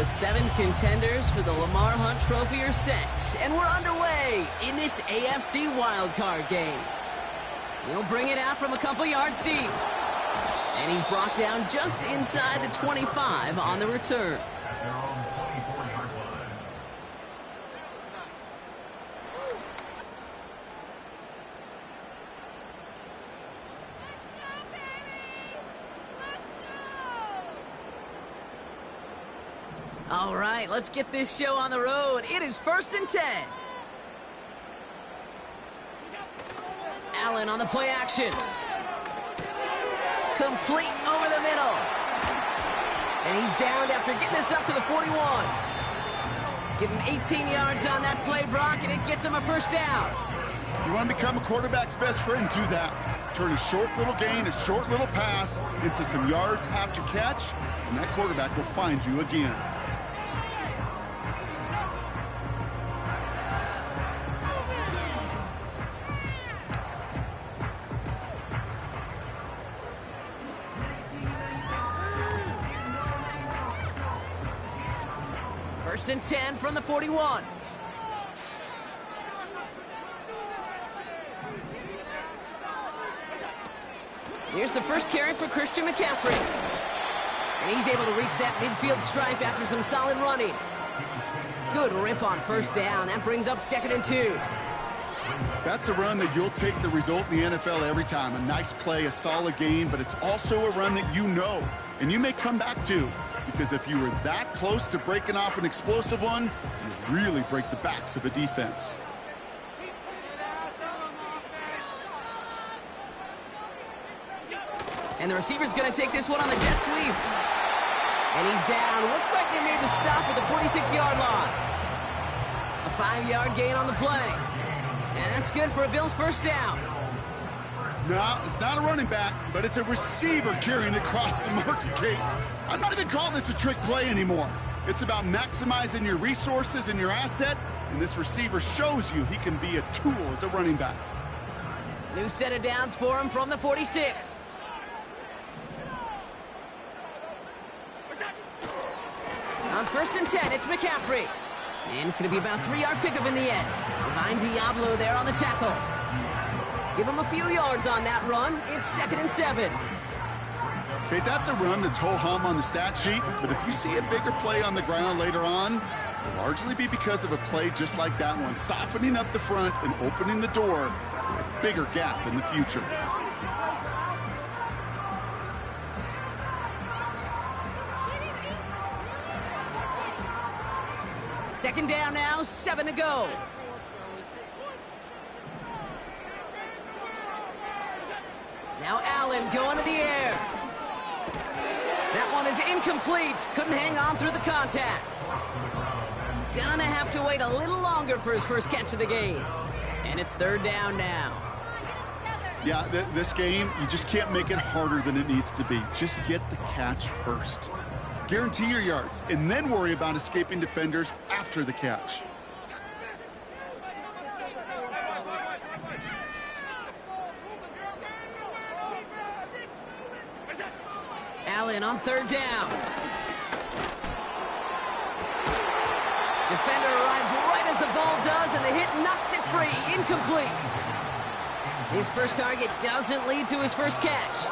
7 contenders for the Lamar Hunt Trophy are set, and we're underway in this AFC wildcard game. He'll bring it out from a couple yards deep, and he's brought down just inside the 25 on the return. All right, let's get this show on the road. It is 1st and 10. Allen on the play action. Complete over the middle. And he's downed after getting this up to the 41. Give him 18 yards on that play, Brock, and it gets him a 1st down. You want to become a quarterback's best friend, do that. Turn a short little gain, a short little pass into some yards after catch, and that quarterback will find you again. First and 10 from the 41. Here's the first carry for Christian McCaffrey. And he's able to reach that midfield stripe after some solid running. Good rip on 1st down. That brings up 2nd and 2. That's a run that you'll take the result in the NFL every time. A nice play, a solid game, but it's also a run that you know, and you may come back to. Because if you were that close to breaking off an explosive one, you really break the backs of a defense. And the receiver's going to take this one on the jet sweep. And he's down. Looks like they made the stop at the 46-yard line. A 5-yard gain on the play. And that's good for a Bills 1st down. No, it's not a running back, but it's a receiver carrying it across the market, Kate. I'm not even calling this a trick play anymore. It's about maximizing your resources and your asset, and this receiver shows you he can be a tool as a running back. New set of downs for him from the 46. On 1st and 10, it's McCaffrey. And it's going to be about a 3-yard pickup in the end. Behind Diablo there on the tackle. Give him a few yards on that run. It's 2nd and 7. Okay, that's a run that's ho-hum on the stat sheet, but if you see a bigger play on the ground later on, it'll largely be because of a play just like that one, softening up the front and opening the door for a bigger gap in the future. Second down now, 7 to go. Now Allen going to the air. That one is incomplete. Couldn't hang on through the contact. Gonna have to wait a little longer for his first catch of the game. And it's 3rd down now. Yeah, this game, you just can't make it harder than it needs to be. Just get the catch first. Guarantee your yards, and then worry about escaping defenders after the catch. Allen on 3rd down. Defender arrives right as the ball does, and the hit knocks it free. Incomplete. His first target doesn't lead to his first catch.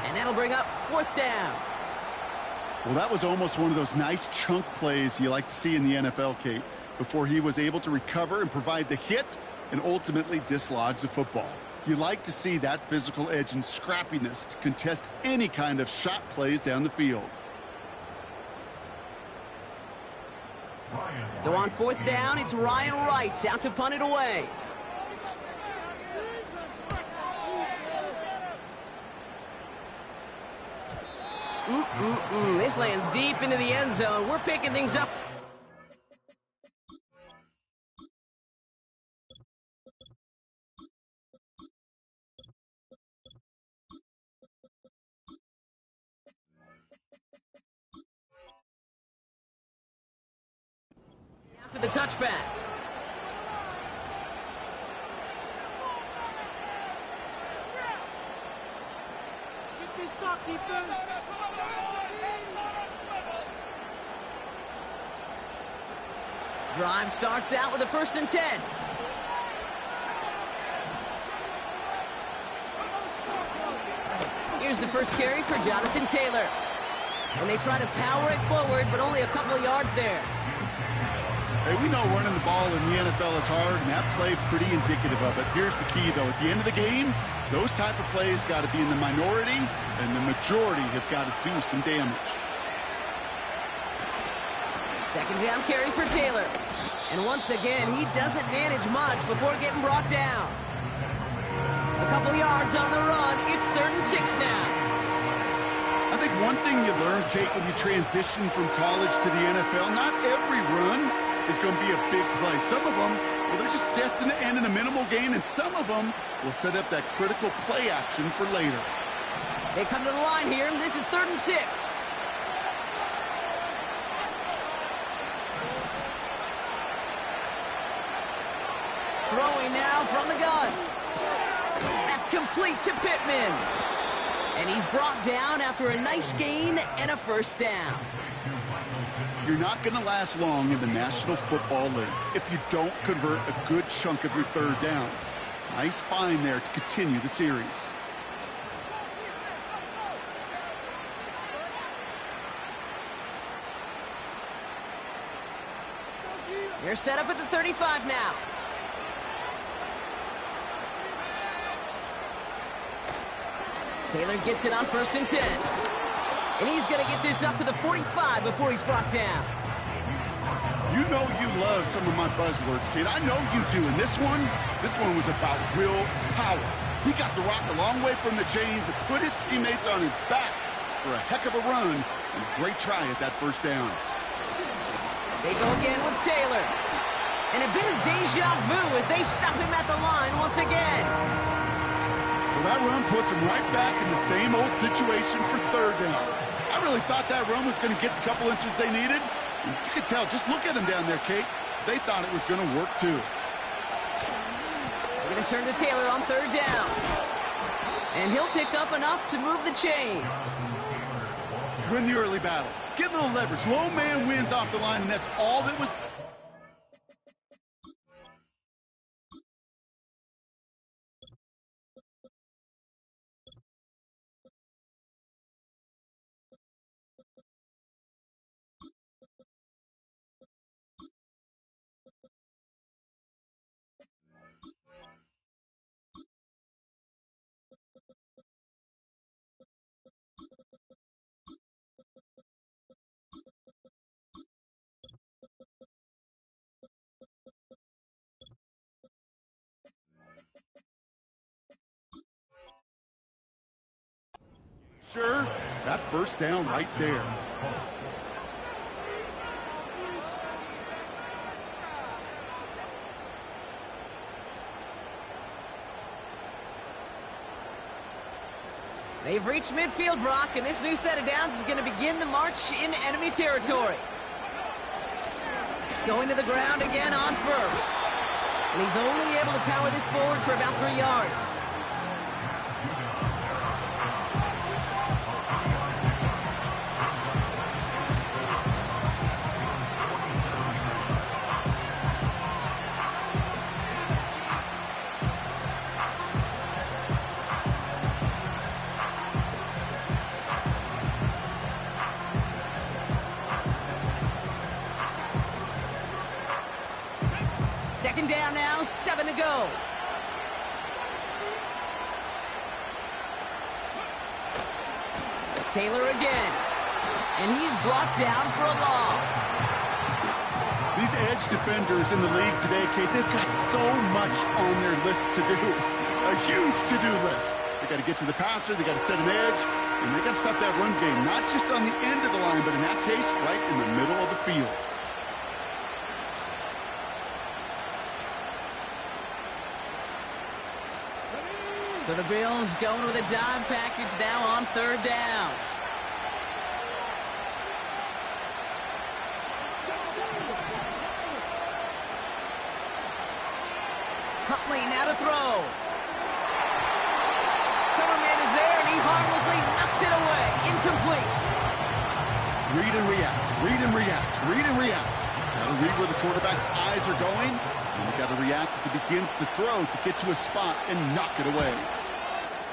And that'll bring up 4th down. Well, that was almost one of those nice chunk plays you like to see in the NFL, Kate, before he was able to recover and provide the hit and ultimately dislodge the football. You like to see that physical edge and scrappiness to contest any kind of shot plays down the field. So on 4th down, it's Ryan Wright out to punt it away. This lands deep into the end zone. We're picking things up. After the touchback. Drive starts out with a 1st and 10. Here's the first carry for Jonathan Taylor. And they try to power it forward, but only a couple of yards there. Hey, we know running the ball in the NFL is hard, and that play pretty indicative of it. Here's the key, though. At the end of the game, those type of plays got to be in the minority, and the majority have got to do some damage. 2nd down carry for Taylor. And once again, he doesn't manage much before getting brought down. A couple yards on the run. It's 3rd and 6 now. I think one thing you learn, Kate, when you transition from college to the NFL, not every run is going to be a big play. Some of them, well, they're just destined to end in a minimal gain, and some of them will set up that critical play action for later. They come to the line here, and this is 3rd and 6. Throwing now from the gun. That's complete to Pittman. And he's brought down after a nice gain and a 1st down. You're not going to last long in the National Football League if you don't convert a good chunk of your 3rd downs. Nice find there to continue the series. They're set up at the 35 now. Taylor gets it on 1st and 10. And he's going to get this up to the 45 before he's brought down. You know you love some of my buzzwords, kid. I know you do. And this one was about real power. He got the rock a long way from the chains and put his teammates on his back for a heck of a run and a great try at that 1st down. They go again with Taylor. And a bit of deja vu as they stop him at the line once again. Well, that run puts him right back in the same old situation for 3rd down. I really thought that run was going to get the couple inches they needed. And you could tell, just look at them down there, Kate. They thought it was going to work, too. They're going to turn to Taylor on 3rd down. And he'll pick up enough to move the chains. Win the early battle. Get a little leverage. Low man wins off the line, and that's all that was... Sure, that 1st down right there. They've reached midfield, Brock, and this new set of downs is going to begin the march in enemy territory. Going to the ground again on 1st. And he's only able to power this forward for about 3 yards. Down now, 7 to go. Taylor again. And he's brought down for a loss. These edge defenders in the league today, Kate, they've got so much on their list to do. A huge to-do list. They got to get to the passer, they got to set an edge, and they got to stop that run game, not just on the end of the line, but in that case, right in the middle of the field. So the Bills going with a dime package now on 3rd down. Huntley now to throw. Coverman is there, and he harmlessly knocks it away. Incomplete. Read and react, read and react, read and react. Now read where the quarterback's eyes are going, and you got to react as he begins to throw to get to a spot and knock it away.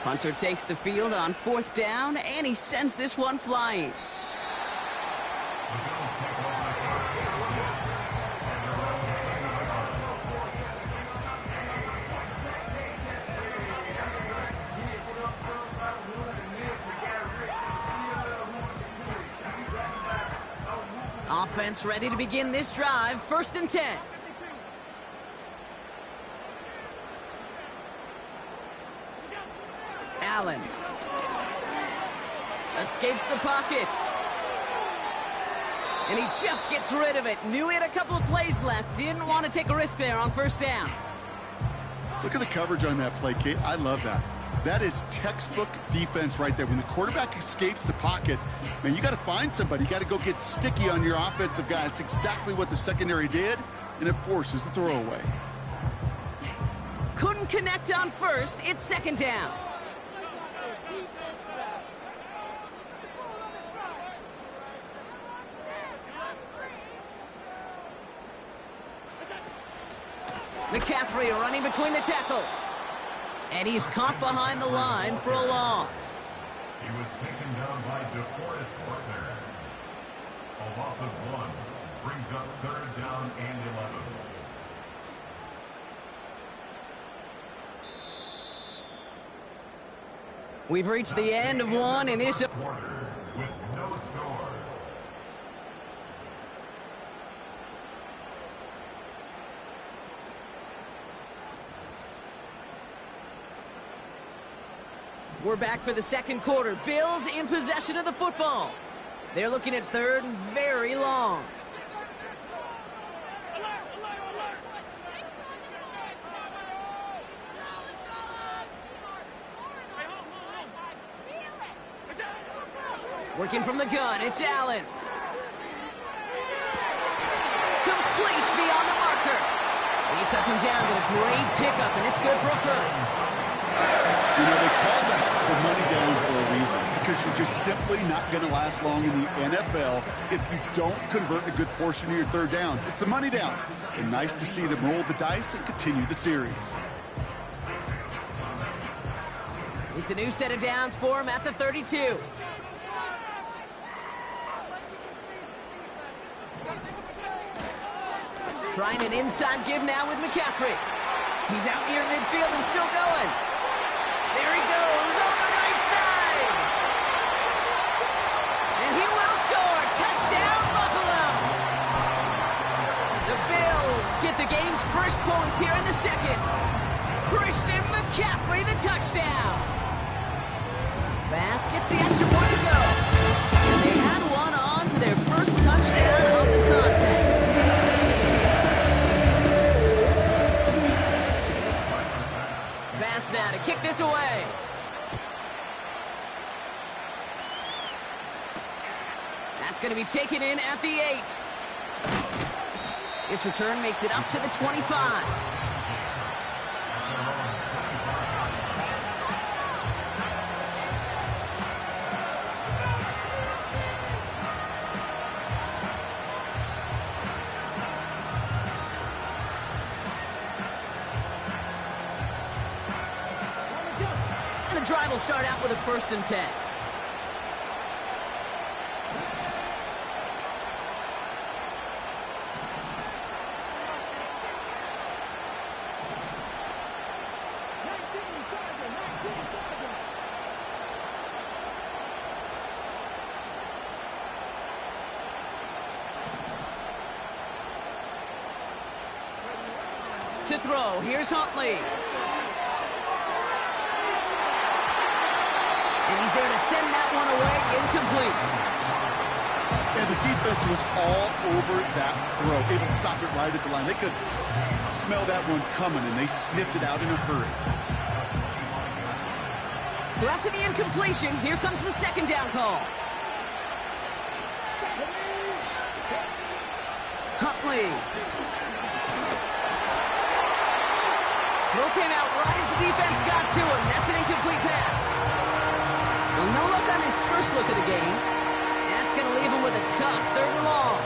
Punter takes the field on 4th down, and he sends this one flying. Offense ready to begin this drive. 1st and 10. Allen escapes the pocket. And he just gets rid of it. Knew he had a couple of plays left. Didn't want to take a risk there on 1st down. Look at the coverage on that play, Kate. I love that. That is textbook defense right there. When the quarterback escapes the pocket, man, you got to find somebody. You got to go get sticky on your offensive guy. It's exactly what the secondary did, and it forces the throwaway. Couldn't connect on 1st. It's 2nd down. McCaffrey running between the tackles. And he's caught behind the line for a loss. He was taken down by DeForest Partner. A loss of 1 brings up 3rd down and 11. We've reached the end of one in this quarter with no score. We're back for the 2nd quarter. Bills in possession of the football. They're looking at 3rd and very long. Working from the gun, it's Allen. Complete beyond the marker. He touch him down, but a great pickup, and it's good for a 1st. You know, they call that the money down for a reason, because you're just simply not going to last long in the NFL if you don't convert a good portion of your 3rd downs. It's the money down. And nice to see them roll the dice and continue the series. It's a new set of downs for him at the 32. Trying an inside give now with McCaffrey. He's out near midfield and still going. There he goes on the right side. And he will score. Touchdown, Buffalo. The Bills get the game's first points here in the 2nd. Christian McCaffrey, the touchdown. Bass gets the extra point to go. And they had one on to their first touchdown of the contest. Bass now to kick this away. That's going to be taken in at the 8. This return makes it up to the 25. And the drive will start out with a 1st and 10. To throw, here's Huntley. And he's there to send that one away, incomplete. And the defense was all over that throw, able to stop it right at the line. They could smell that one coming, and they sniffed it out in a hurry. So after the incompletion, here comes the 2nd down call. Huntley. Throw came out right as the defense got to him. That's an incomplete pass. Well, no luck on his first look of the game. That's going to leave him with a tough 3rd and long.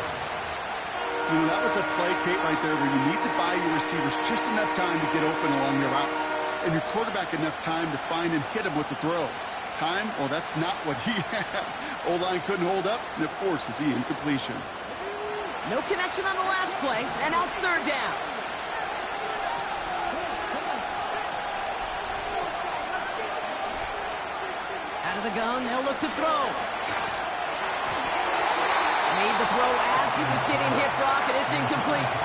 You know, that was a play, Kate, right there where you need to buy your receivers just enough time to get open along their routes, and your quarterback enough time to find and hit him with the throw. Time, well, that's not what he had. O-line couldn't hold up, and it forces the incompletion. No connection on the last play, and now it's third down. Out of the gun, they'll look to throw. Made the throw as he was getting hit, Brock, and it's incomplete.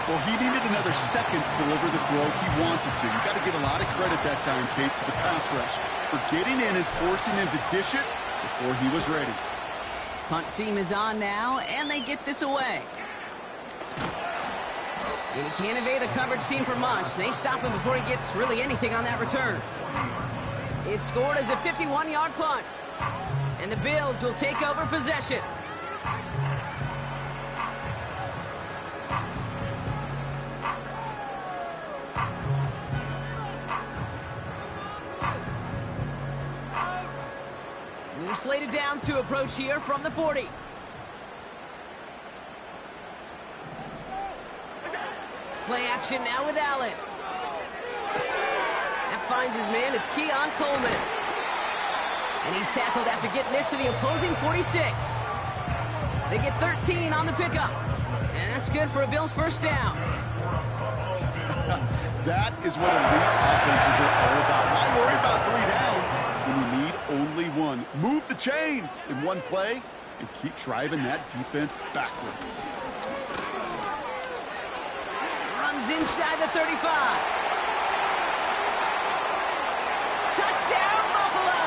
Well, he needed another second to deliver the throw he wanted to. You got to give a lot of credit that time, Kate, to the pass rush for getting in and forcing him to dish it before he was ready. Punt team is on now, and they get this away. And he can't evade the coverage team for much. They stop him before he gets really anything on that return. It's scored as a 51-yard punt. And the Bills will take over possession. New slated downs to approach here from the 40. Play action now with Allen. That finds his man. It's Keon Coleman. And he's tackled after getting this to the opposing 46. They get 13 on the pickup. And that's good for a Bills first down. That is what elite offenses are all about. Why worry about 3 downs when you need only one? Move the chains in one play and keep driving that defense backwards. Runs inside the 35. Touchdown, Buffalo!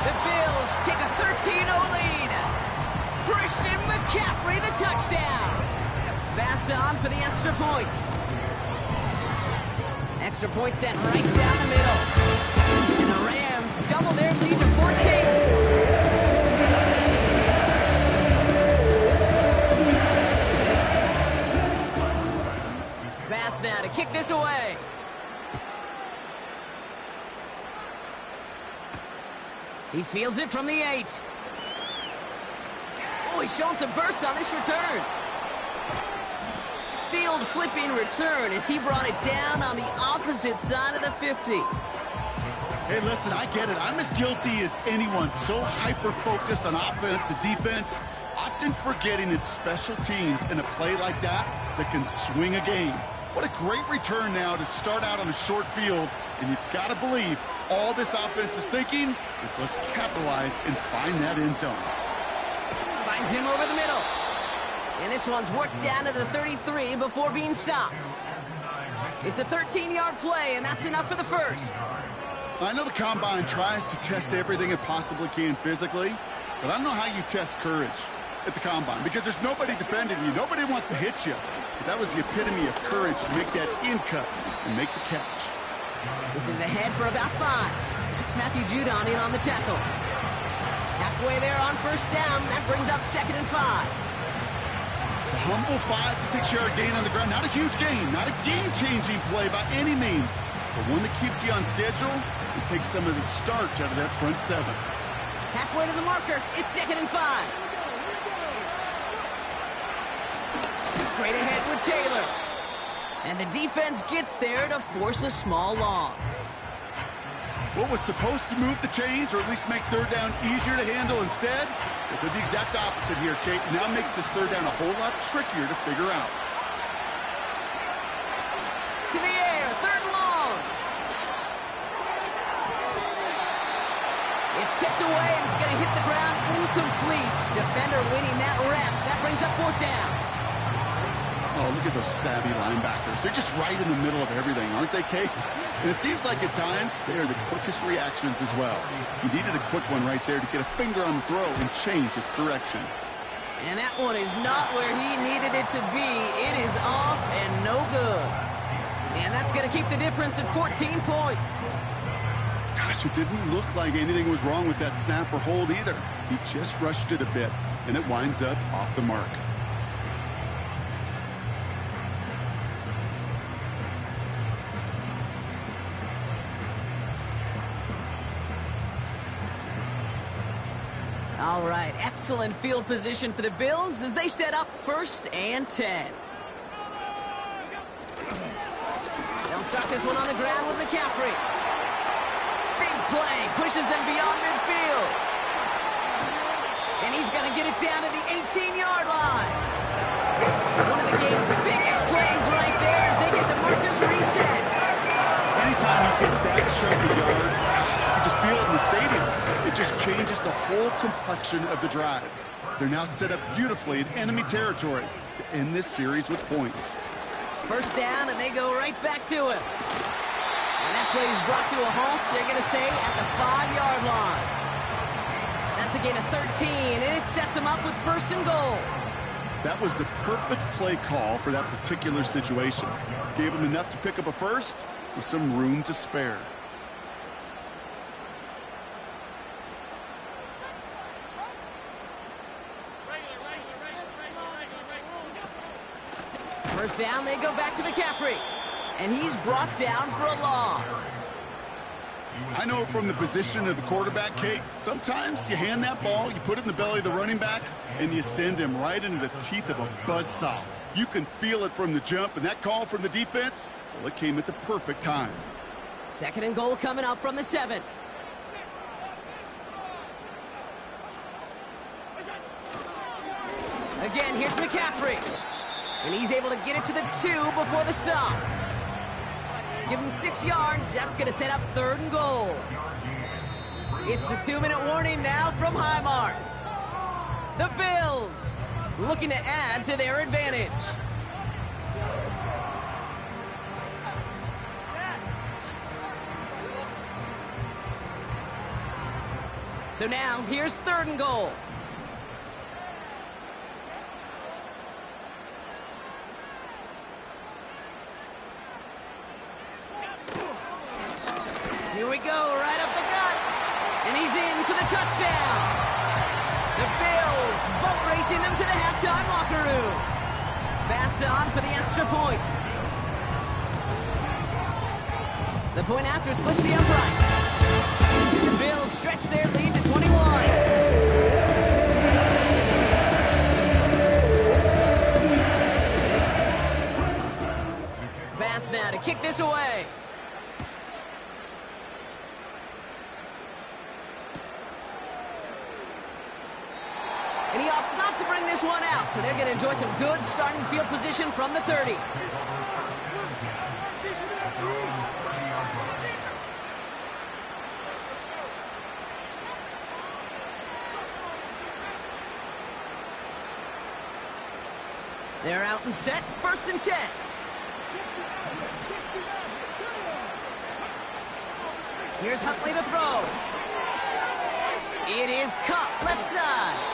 The Bills take a 13-0 lead. Christian McCaffrey, the touchdown. Pass on for the extra point. Extra point sent right down the middle. And the Rams double their lead to 14. Pass now to kick this away. He fields it from the 8. Oh, he's showing some burst on this return. Field flipping return as he brought it down on the opposite side of the 50. Hey, listen, I get it. I'm as guilty as anyone. So hyper-focused on offense and defense, often forgetting it's special teams in a play like that can swing a game. What a great return now to start out on a short field, and you've got to believe all this offense is thinking is let's capitalize and find that end zone. Finds him over the middle. And this one's worked down to the 33 before being stopped. It's a 13-yard play, and that's enough for the first. I know the Combine tries to test everything it possibly can physically, but I don't know how you test courage at the Combine because there's nobody defending you. Nobody wants to hit you. But that was the epitome of courage to make that in cut and make the catch. This is ahead for about 5. That's Matthew Judon in on the tackle. Halfway there on first down. That brings up 2nd and 5. A humble 5 to 6 yard gain on the ground. Not a huge gain, not a game-changing play by any means, but one that keeps you on schedule and takes some of the starch out of that front 7. Halfway to the marker. It's 2nd and 5. Straight ahead with Taylor. And the defense gets there to force a small loss. What was supposed to move the chains or at least make third down easier to handle instead? They did the exact opposite here, Kate. Now makes this third down a whole lot trickier to figure out. To the air, 3rd and long. It's tipped away and it's going to hit the ground incomplete. Defender winning that rep. That brings up 4th down. Oh, look at those savvy linebackers. They're just right in the middle of everything, aren't they, Kate? And it seems like at times they are the quickest reactions as well. He needed a quick one right there to get a finger on the throw and change its direction. And that one is not where he needed it to be. It is off and no good. And that's going to keep the difference at 14 points. Gosh, it didn't look like anything was wrong with that snap or hold either. He just rushed it a bit, and it winds up off the mark. All All right, excellent field position for the Bills as they set up 1st and 10. They'll start this one on the ground with McCaffrey. Big play, pushes them beyond midfield. And he's going to get it down to the 18-yard line. One of the game's biggest plays right there as they get the markers reset. Anytime you get that chunk of yards, you can just feel it in the stadium. It just changes the whole complexion of the drive. They're now set up beautifully in enemy territory to end this series with points. 1st down, and they go right back to it. And that play is brought to a halt, so they're going to say at the 5-yard line. That's a gain of 13, and it sets them up with 1st and goal. That was the perfect play call for that particular situation. Gave them enough to pick up a first with some room to spare. First down, they go back to McCaffrey. And he's brought down for a loss. I know from the position of the quarterback, Kate, sometimes you hand that ball, you put it in the belly of the running back, and you send him right into the teeth of a buzzsaw. You can feel it from the jump, and that call from the defense, well, it came at the perfect time. 2nd and goal coming up from the 7. Again, here's McCaffrey. And he's able to get it to the 2 before the stop. Give him 6 yards. That's going to set up 3rd and goal. It's the 2-minute warning now from Highmark. The Bills looking to add to their advantage. So now, here's 3rd and goal. Here we go, right up the gut. And he's in for the touchdown. The Bills boat racing them to the halftime locker room. Pass on for the extra point. The point after splits the upright. And the Bills stretch their lead to 21. Pass now to kick this away. And he opts not to bring this one out, so they're going to enjoy some good starting field position from the 30. They're out and set, 1st and 10. Here's Huntley to throw. It is caught left side.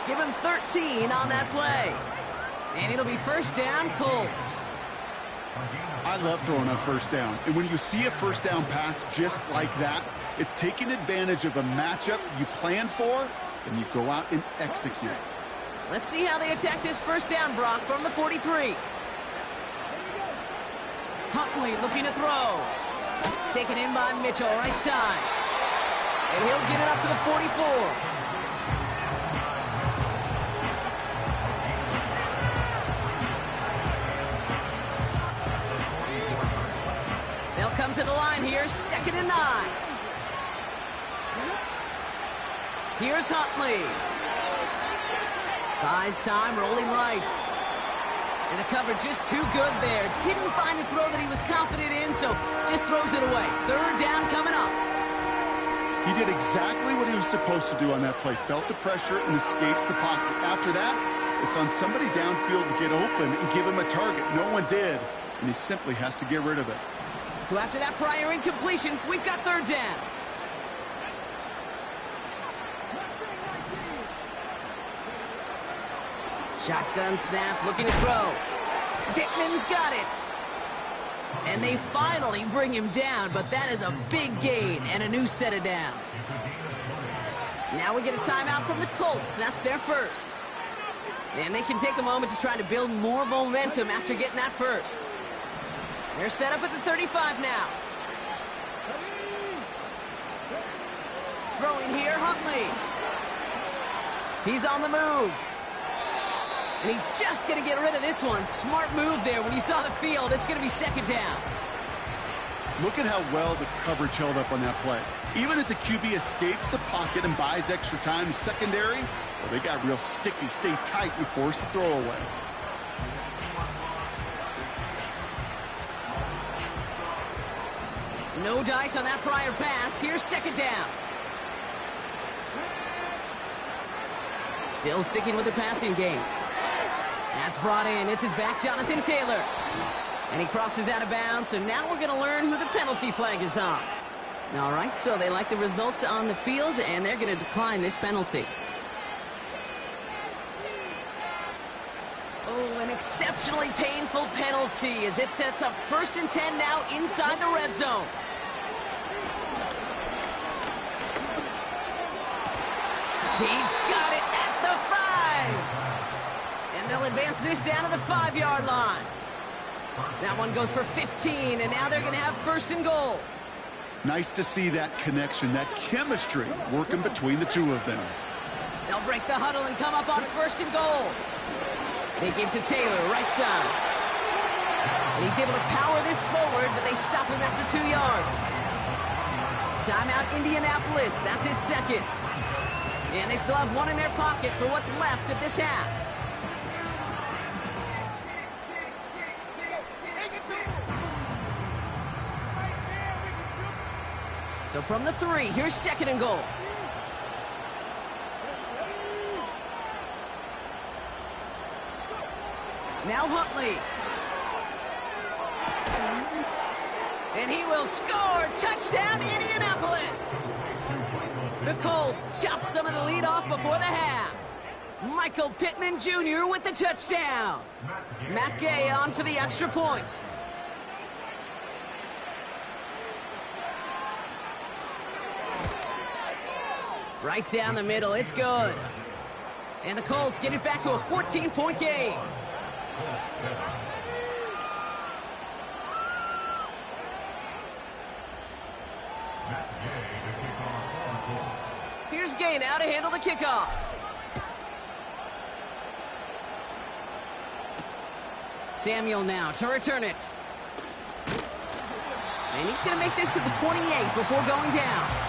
Give him 13 on that play. And it'll be 1st down, Colts. I love throwing on 1st down. And when you see a 1st down pass just like that, it's taking advantage of a matchup you planned for, and you go out and execute. Let's see how they attack this 1st down, Brock, from the 43. Huntley looking to throw. Taken in by Mitchell, right side. And he'll get it up to the 44. They'll come to the line here, 2nd and 9. Here's Huntley. Buys time, rolling right. And the coverage just too good there. Didn't find a throw that he was confident in, so just throws it away. 3rd down coming up. He did exactly what he was supposed to do on that play. Felt the pressure and escapes the pocket. After that, it's on somebody downfield to get open and give him a target. No one did, and he simply has to get rid of it. So after that prior incompletion, we've got 3rd down. Shotgun snap, looking to throw. Pittman's got it. And they finally bring him down, but that is a big gain and a new set of downs. Now we get a timeout from the Colts. That's their 1st. And they can take a moment to try to build more momentum after getting that 1st. They're set up at the 35 now. Throwing here, Huntley. He's on the move. And he's just going to get rid of this one. Smart move there. When you saw the field, it's going to be second down. Look at how well the coverage held up on that play. Even as the QB escapes the pocket and buys extra time, secondary, well, they got real sticky, stay tight, and force the throwaway. No dice on that prior pass. Here's second down. Still sticking with the passing game. That's brought in. It's his back, Jonathan Taylor. And he crosses out of bounds, so now we're going to learn who the penalty flag is on. All right, so they like the results on the field, and they're going to decline this penalty. Oh, an exceptionally painful penalty as it sets up 1st and 10 now inside the red zone. He's got it at the 5. And they'll advance this down to the 5-yard line. That one goes for 15, and now they're going to have 1st and goal. Nice to see that connection, that chemistry working between the two of them. They'll break the huddle and come up on 1st and goal. They give to Taylor, right side. And he's able to power this forward, but they stop him after 2 yards. Timeout, Indianapolis. That's its second. And they still have one in their pocket for what's left of this half. So from the 3, here's 2nd and goal. Now Huntley. And he will score. Touchdown, Indianapolis. The Colts chop some of the lead off before the half. Michael Pittman Jr. with the touchdown. Matt Gay on for the extra point. Right down the middle, it's good. And the Colts get it back to a 14-point game. Here's Gay now to handle the kickoff. Samuel now to return it. And he's going to make this to the 28 before going down.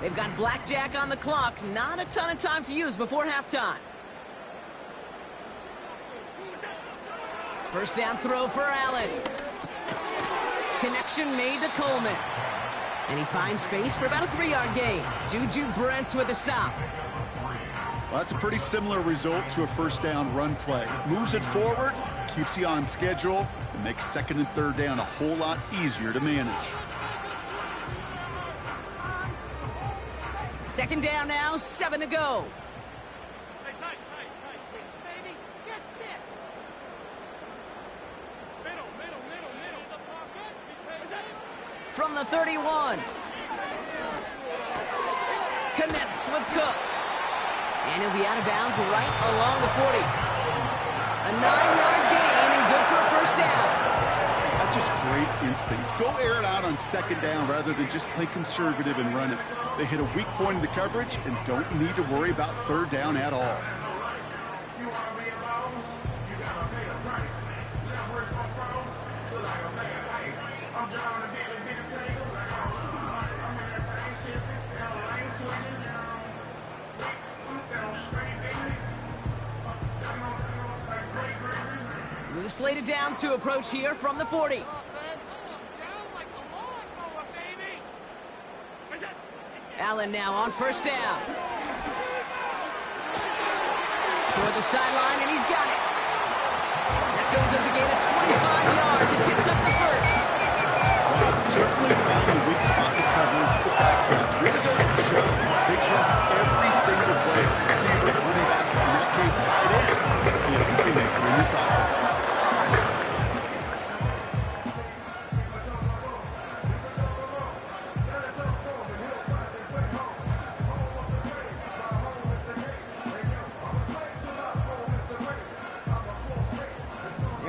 They've got blackjack on the clock. Not a ton of time to use before halftime. First down throw for Allen. Connection made to Coleman. And he finds space for about a 3-yard gain. Juju Brents with a stop. Well, that's a pretty similar result to a first down run play. Moves it forward, keeps you on schedule, and makes 2nd and 3rd down a whole lot easier to manage. 2nd down now, 7 to go. Tight, six, baby. Get 6. Middle. The pocket. From the 31. Connects with Cook. And he'll be out of bounds right along the 40. A 9-yard gain and good for a first down. That's just great instincts. Go air it out on 2nd down rather than just play conservative and run it. They hit a weak point in the coverage and don't need to worry about 3rd down at all. New slated downs to approach here from the 40. Allen now on first down. Toward the sideline, and he's got it. That goes as a gain of 25 yards and picks up the first. Certainly found the weak spot in the coverage with that catch. Really goes to show they trust every single player. Receiver, running back, in that case, tight end, to be a playmaker in this offense.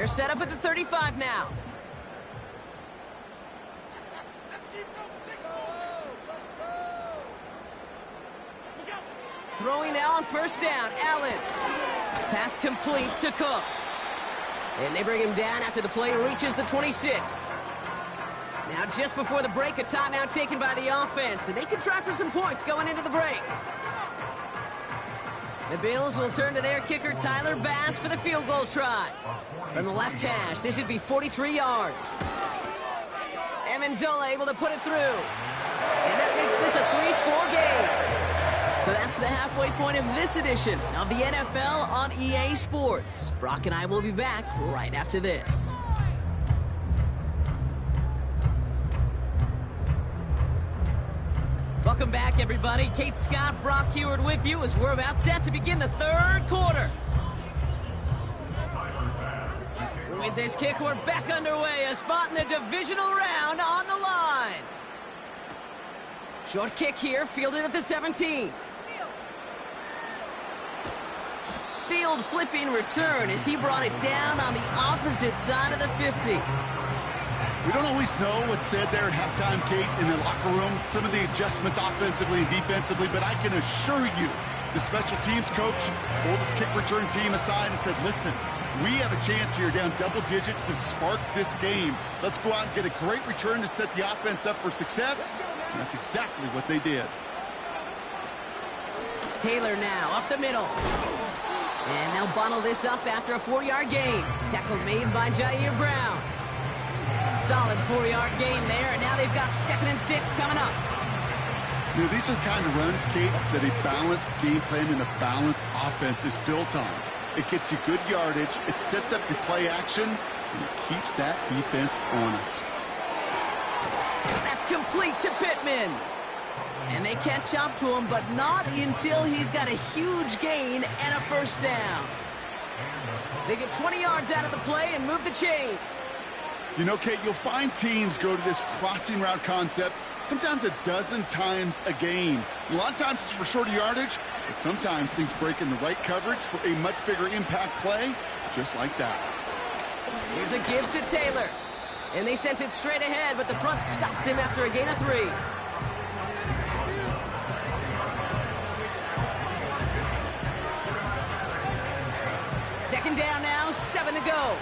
They're set up at the 35 now. Throwing now on first down, Allen. Pass complete to Cook. And they bring him down after the play reaches the 26. Now just before the break, a timeout taken by the offense, and they can try for some points going into the break. The Bills will turn to their kicker, Tyler Bass, for the field goal try. From the left hash, this would be 43 yards. Amendola able to put it through. And that makes this a 3-score game. So that's the halfway point of this edition of the NFL on EA Sports. Brock and I will be back right after this. Welcome back, everybody. Kate Scott, Brock Heward with you as we're about set to begin the third quarter. With this kick, we're back underway. A spot in the divisional round on the line. Short kick here, fielded at the 17. Field flipping return as he brought it down on the opposite side of the 50. We don't always know what's said there at halftime, Kate, in the locker room, some of the adjustments offensively and defensively, but I can assure you the special teams coach pulled his kick return team aside and said, listen, we have a chance here down double digits to spark this game. Let's go out and get a great return to set the offense up for success. And that's exactly what they did. Taylor now up the middle. And they'll bottle this up after a 4-yard gain. Tackle made by Jair Brown. Solid 4-yard gain there, and now they've got 2nd and 6 coming up. You know, these are the kind of runs, Kate, that a balanced game plan and a balanced offense is built on. It gets you good yardage, it sets up your play action, and it keeps that defense honest. That's complete to Pittman. And they catch up to him, but not until he's got a huge gain and a first down. They get 20 yards out of the play and move the chains. You know, Kate, you'll find teams go to this crossing route concept sometimes a dozen times a game. A lot of times it's for shorter yardage, but sometimes things break in the right coverage for a much bigger impact play, just like that. Here's a give to Taylor. And they sent it straight ahead, but the front stops him after a gain of 3. Second down now, 7 to go.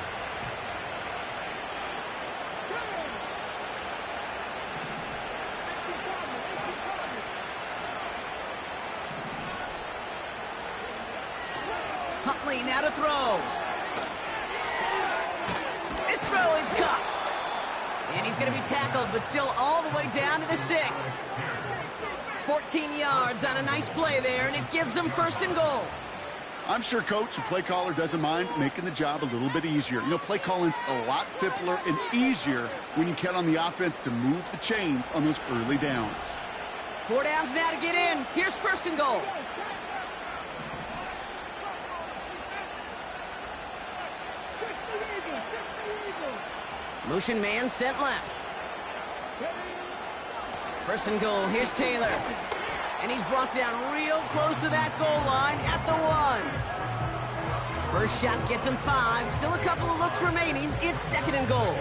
Huntley now to throw. This throw is caught. And he's going to be tackled, but still all the way down to the 6. 14 yards on a nice play there, and it gives them 1st and goal. I'm sure coach and play caller doesn't mind making the job a little bit easier. You know, play calling's a lot simpler and easier when you count on the offense to move the chains on those early downs. 4 downs now to get in. Here's 1st and goal. Motion man sent left. 1st and goal. Here's Taylor. And he's brought down real close to that goal line at the 1. First shot gets him 5. Still a couple of looks remaining. It's 2nd and goal.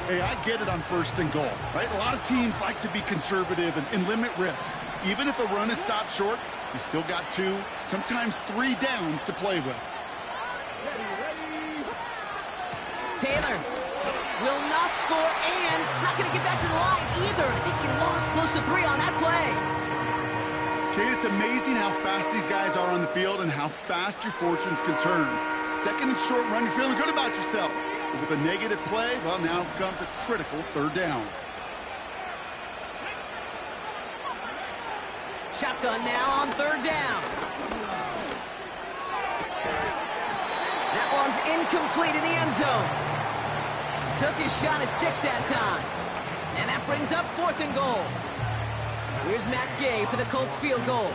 Hey, I get it on 1st and goal, right? A lot of teams like to be conservative and limit risk. Even if a run is stopped short, you still got 2, sometimes 3 downs to play with. Taylor will not score, and it's not going to get back to the line either. I think he lost close to 3 on that play. Kate, it's amazing how fast these guys are on the field and how fast your fortunes can turn. 2nd and short run, you're feeling good about yourself. But with a negative play, well, now comes a critical 3rd down. Shotgun now on 3rd down. That one's incomplete in the end zone. Took his shot at 6 that time. And that brings up 4th and goal. Here's Matt Gay for the Colts field goal.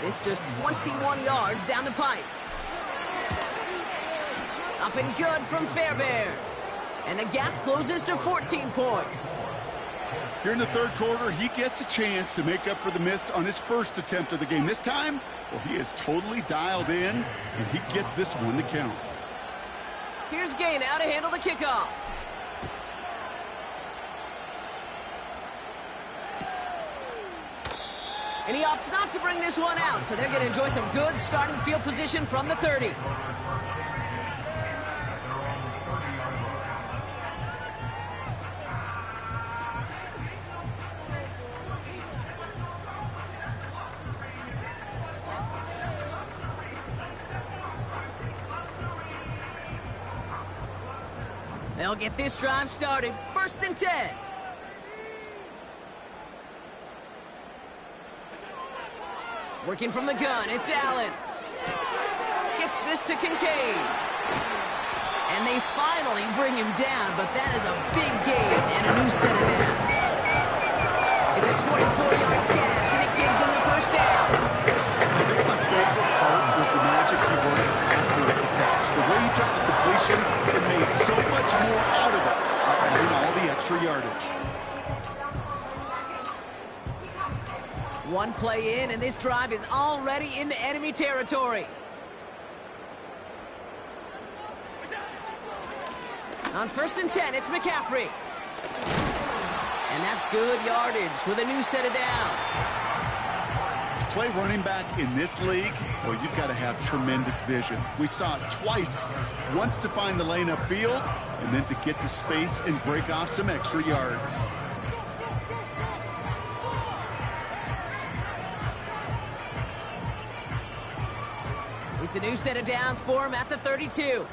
This just 21 yards down the pipe. Up and good from Fairbairn. And the gap closes to 14 points. Here in the 3rd quarter, he gets a chance to make up for the miss on his first attempt of the game. This time, well, he is totally dialed in, and he gets this one to count. Here's Gay now to handle the kickoff. And he opts not to bring this one out, so they're going to enjoy some good starting field position from the 30. They'll get this drive started. 1st and 10. Working from the gun, it's Allen. Gets this to Kincaid. And they finally bring him down, but that is a big gain and a new set of downs. It's a 24-yard gash, and it gives them the 1st down. I think my favorite part was the magic he worked after the catch. The way he took the completion, it made so much more out of it, adding all the extra yardage. One play in, and this drive is already into enemy territory. On 1st and 10, it's McCaffrey. And that's good yardage with a new set of downs. To play running back in this league, well, you've got to have tremendous vision. We saw it twice. Once to find the lane upfield, and then to get to space and break off some extra yards. It's a new set of downs for him at the 32.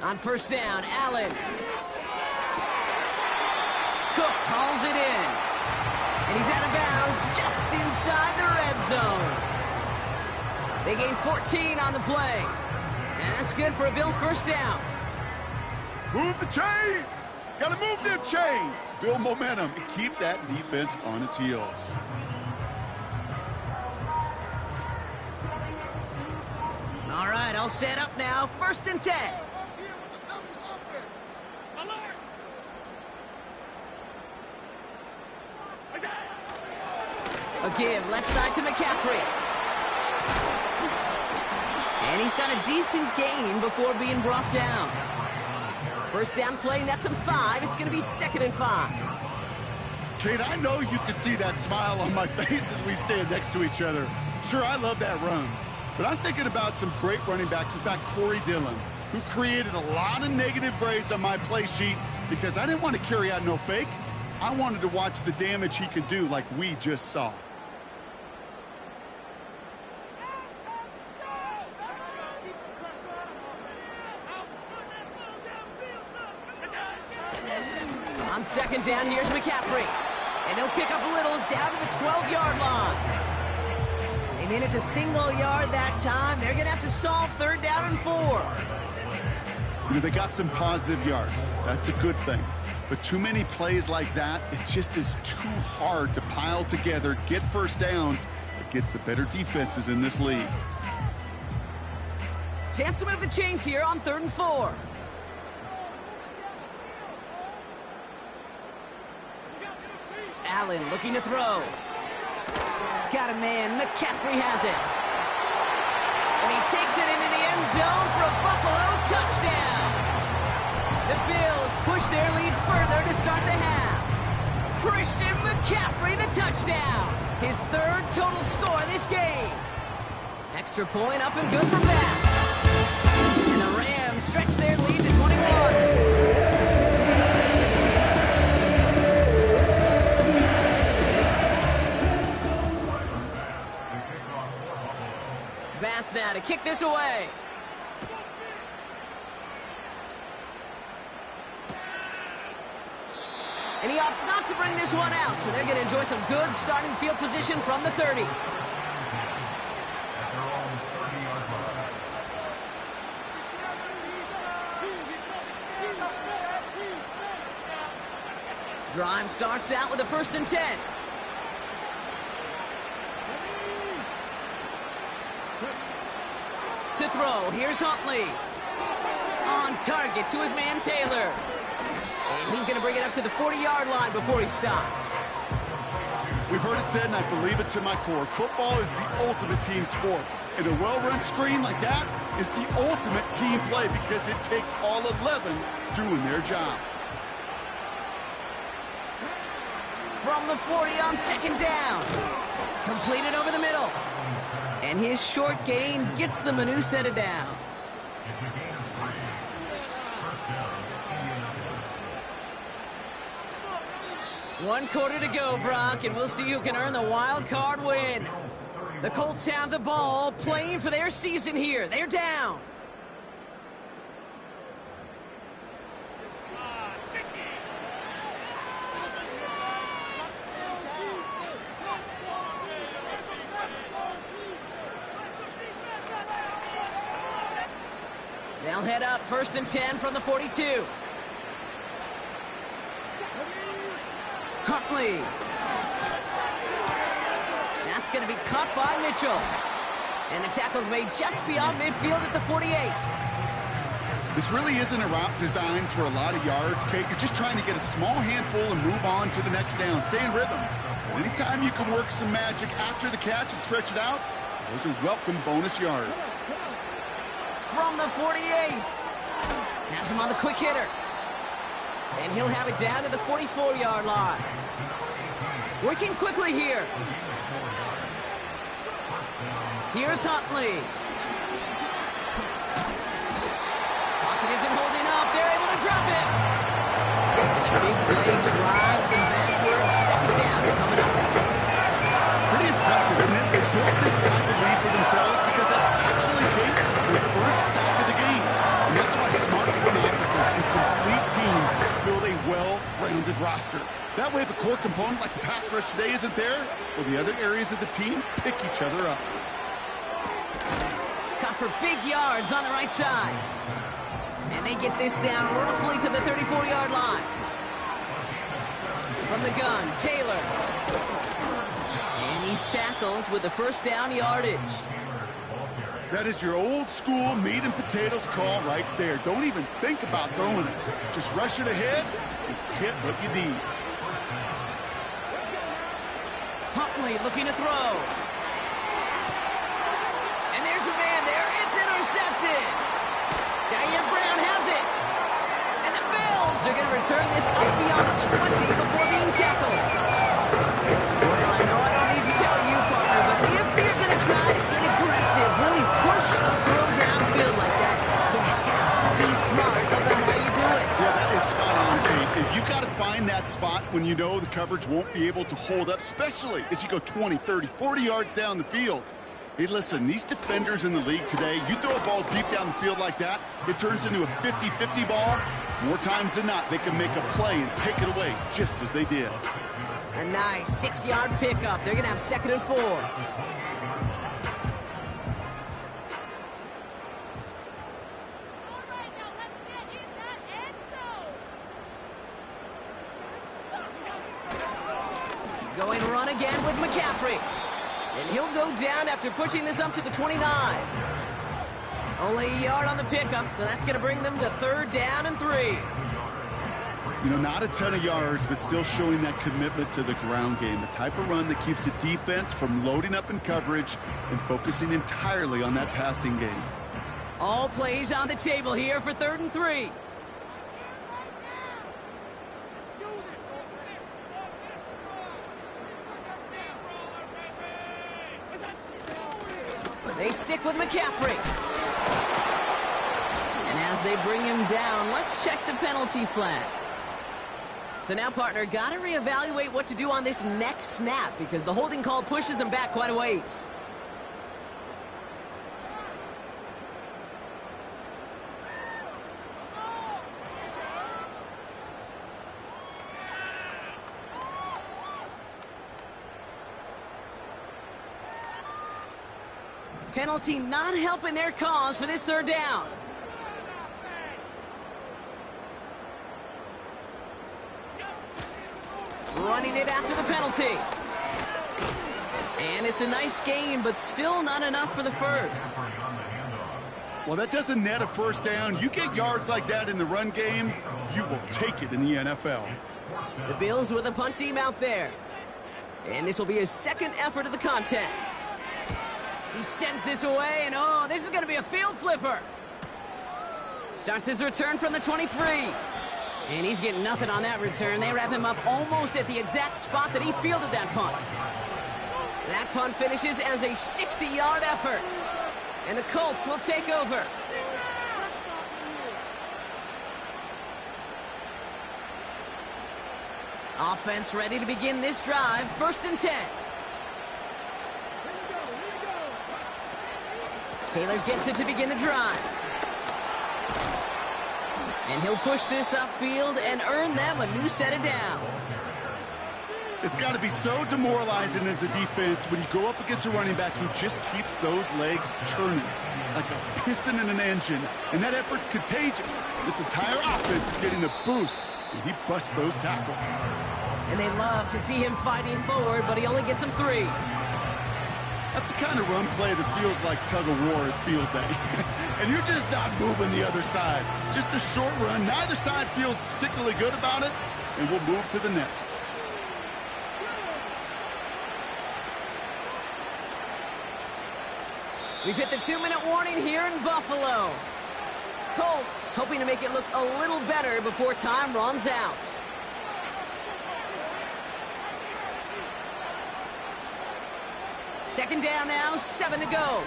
On 1st down, Allen. Cook calls it in. And he's out of bounds just inside the red zone. They gain 14 on the play. And that's good for a Bills 1st down. Move the chains! Gotta move them chains! Build momentum and keep that defense on its heels. All right, I'll set up now. 1st and 10. A give, left side to McCaffrey. And he's got a decent gain before being brought down. 1st down play, nets him 5. It's going to be 2nd and 5. Kate, I know you can see that smile on my face as we stand next to each other. Sure, I love that run. But I'm thinking about some great running backs. In fact, Corey Dillon, who created a lot of negative grades on my play sheet because I didn't want to carry out no fake. I wanted to watch the damage he could do like we just saw. On 2nd down, here's McCaffrey. And he'll pick up a little down to the 12-yard line. They managed a single yard that time. They're going to have to solve 3rd down and 4. You know, they got some positive yards. That's a good thing. But too many plays like that, it just is too hard to pile together, get 1st downs against the better defenses in this league. Chance to move the chains here on 3rd and 4. Allen looking to throw. Got a man. McCaffrey has it. And he takes it into the end zone for a Buffalo touchdown. The Bills push their lead further to start the half. Christian McCaffrey, the touchdown. His 3rd total score this game. Extra point up and good for Bats. And the Rams stretch their lead to 21. Bass now to kick this away. And he opts not to bring this one out, so they're going to enjoy some good starting field position from the 30. Drive starts out with a 1st and 10. To throw, here's Huntley. On target to his man Taylor. And he's going to bring it up to the 40-yard line before he stopped. We've heard it said, and I believe it to my core. Football is the ultimate team sport. And a well-run screen like that is the ultimate team play because it takes all 11 doing their job. From the 40 on second down. Completed over the middle. And his short gain gets them a new set of downs. It's a gain of 3. First down, Indianapolis. 1 quarter to go, Brock, and we'll see who can earn the wild card win. The Colts have the ball, playing for their season here. They're down. They'll head up 1st and 10 from the 42. Huntley. That's going to be caught by Mitchell. And the tackle's made just beyond midfield at the 48. This really isn't a route designed for a lot of yards, Kate. You're just trying to get a small handful and move on to the next down. Stay in rhythm. But anytime you can work some magic after the catch and stretch it out, those are welcome bonus yards. From the 48. Has him on the quick hitter. And he'll have it down to the 44-yard line. Working quickly here. Here's Huntley. Pocket isn't holding up. They're able to drop it. And the big play drives them backward. Second down coming up. It's pretty impressive, isn't it? They built this type of lead for themselves because that's actually, Kate, their first sack of the game. And that's why smart front officers and complete teams build a well-rounded roster. That way, if a core component like the pass rush today isn't there, well, the other areas of the team pick each other up. Caught for big yards on the right side. And they get this down roughly to the 34-yard line. From the gun, Taylor. And he's tackled with the first down yardage. That is your old school meat and potatoes call right there. Don't even think about throwing it. Just rush it ahead and get what you need. Huntley looking to throw. And there's a man there. It's intercepted. Jair Brown has it. And the Bills are going to return this up beyond the 20 before being tackled. Well, I know I don't need to tell you, partner, but if you're going to try to get aggressive, really push a throw downfield like that, you have to be smart about how you do it. Yeah, that is spot on, Kate. If you've got to find that spot when you know the coverage won't be able to hold up, especially as you go 20, 30, 40 yards down the field. Hey, listen, these defenders in the league today, you throw a ball deep down the field like that, it turns into a 50-50 ball. More times than not, they can make a play and take it away just as they did. A nice 6-yard pickup. They're going to have 2nd and 4. All right, now let's get in that end zone. Going run again with McCaffrey. And he'll go down after pushing this up to the 29. Only a yard on the pickup, so that's going to bring them to 3rd down and 3. You know, not a ton of yards, but still showing that commitment to the ground game. The type of run that keeps the defense from loading up in coverage and focusing entirely on that passing game. All plays on the table here for 3rd and 3. They stick with McCaffrey. And as they bring him down, let's check the penalty flag. So now, partner, got to reevaluate what to do on this next snap because the holding call pushes him back quite a ways. Penalty not helping their cause for this 3rd down. Running it after the penalty. And it's a nice gain, but still not enough for the first. Well, that doesn't net a 1st down. You get yards like that in the run game, you will take it in the NFL. The Bills with a punt team out there. And this will be his second effort of the contest. He sends this away, and oh, this is going to be a field flipper. Starts his return from the 23. And he's getting nothing on that return. They wrap him up almost at the exact spot that he fielded that punt. That punt finishes as a 60-yard effort. And the Colts will take over. Offense ready to begin this drive. 1st and 10. Taylor gets it to begin the drive. And he'll push this upfield and earn them a new set of downs. It's got to be so demoralizing as a defense when you go up against a running back who just keeps those legs churning like a piston in an engine, and that effort's contagious. This entire offense is getting a boost, and he busts those tackles. And they love to see him fighting forward, but he only gets them 3. That's the kind of run play that feels like tug-of-war at field day. And you're just not moving the other side. Just a short run. Neither side feels particularly good about it, and we'll move to the next. We've hit the 2-minute warning here in Buffalo. Colts hoping to make it look a little better before time runs out. Second down now, 7 to go.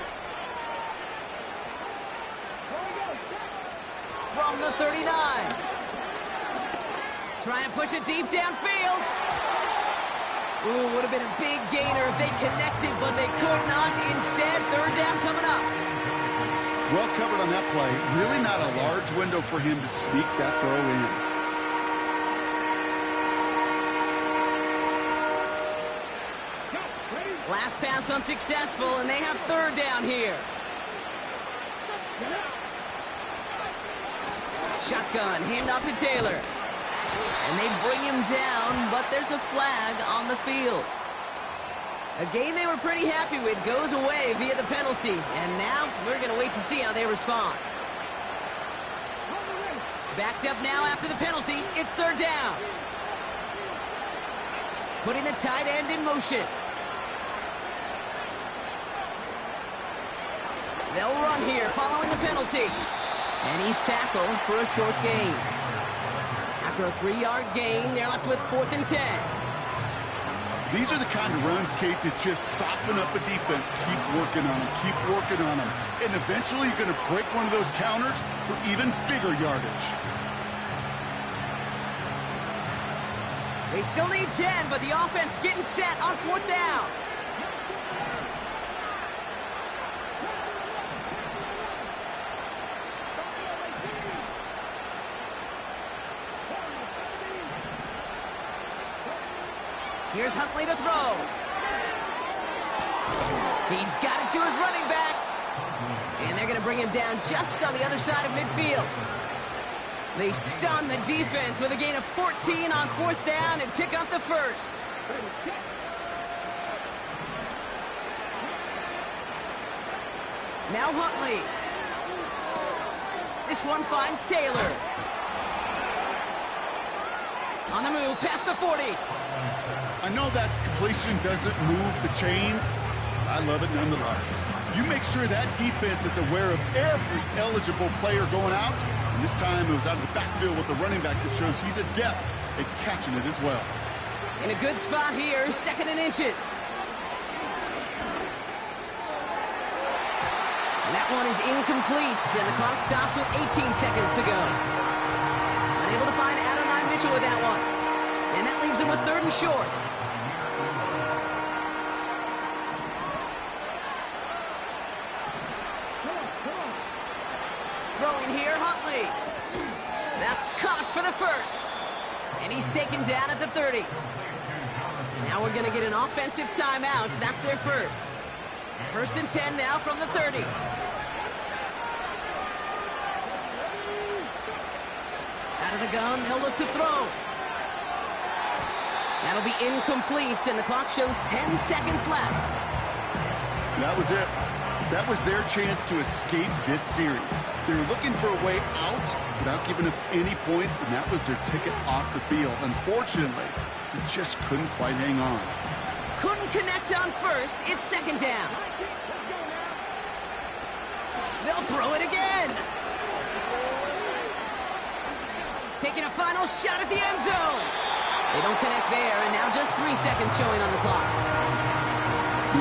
From the 39. Trying to push it deep downfield. Ooh, would have been a big gainer if they connected, but they could not. Instead, 3rd down coming up. Well covered on that play. Really not a large window for him to sneak that throw in. Last pass unsuccessful, and they have 3rd down here. Shotgun, handoff to Taylor. And they bring him down, but there's a flag on the field. A game they were pretty happy with goes away via the penalty. And now we're going to wait to see how they respond. Backed up now after the penalty. It's 3rd down. Putting the tight end in motion. They'll run here following the penalty. And he's tackled for a short gain. After a 3-yard gain, they're left with 4th and 10. These are the kind of runs, Kate, that just soften up a defense. Keep working on them, keep working on them. And eventually you're going to break one of those counters for even bigger yardage. They still need 10, but the offense getting set on 4th down. Here's Huntley to throw. He's got it to his running back. And they're going to bring him down just on the other side of midfield. They stun the defense with a gain of 14 on 4th down and pick up the 1st. Now Huntley. This one finds Taylor. On the move, past the 40. I know that completion doesn't move the chains. I love it nonetheless. You make sure that defense is aware of every eligible player going out. And this time it was out of the backfield with a running back that shows he's adept at catching it as well. In a good spot here, 2nd and inches. And that one is incomplete, and the clock stops with 18 seconds to go. Unable to find Adonai Mitchell with that one. And that leaves him with 3rd and short. Throwing here, Huntley. That's caught for the 1st. And he's taken down at the 30. Now we're going to get an offensive timeout. That's their 1st. 1st and 10 now from the 30. Out of the gun, they'll look to throw. That'll be incomplete, and the clock shows 10 seconds left. That was it. That was their chance to escape this series. They were looking for a way out without giving up any points, and that was their ticket off the field. Unfortunately, they just couldn't quite hang on. couldn't connect on first. It's second down. They'll throw it again. Taking a final shot at the end zone. They don't connect there, and now just 3 seconds showing on the clock.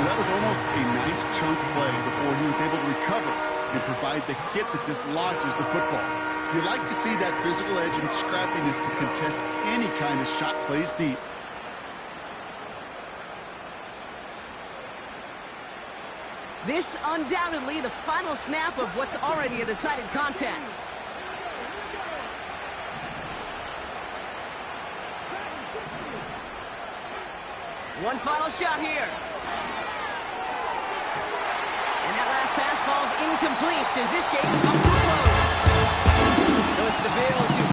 That was almost a nice chunk play before he was able to recover and provide the hit that dislodges the football. You like to see that physical edge and scrappiness to contest any kind of shot plays deep. This undoubtedly the final snap of what's already a decided contest. One final shot here. And that last pass falls incomplete as this game comes to a close. So it's the Bills who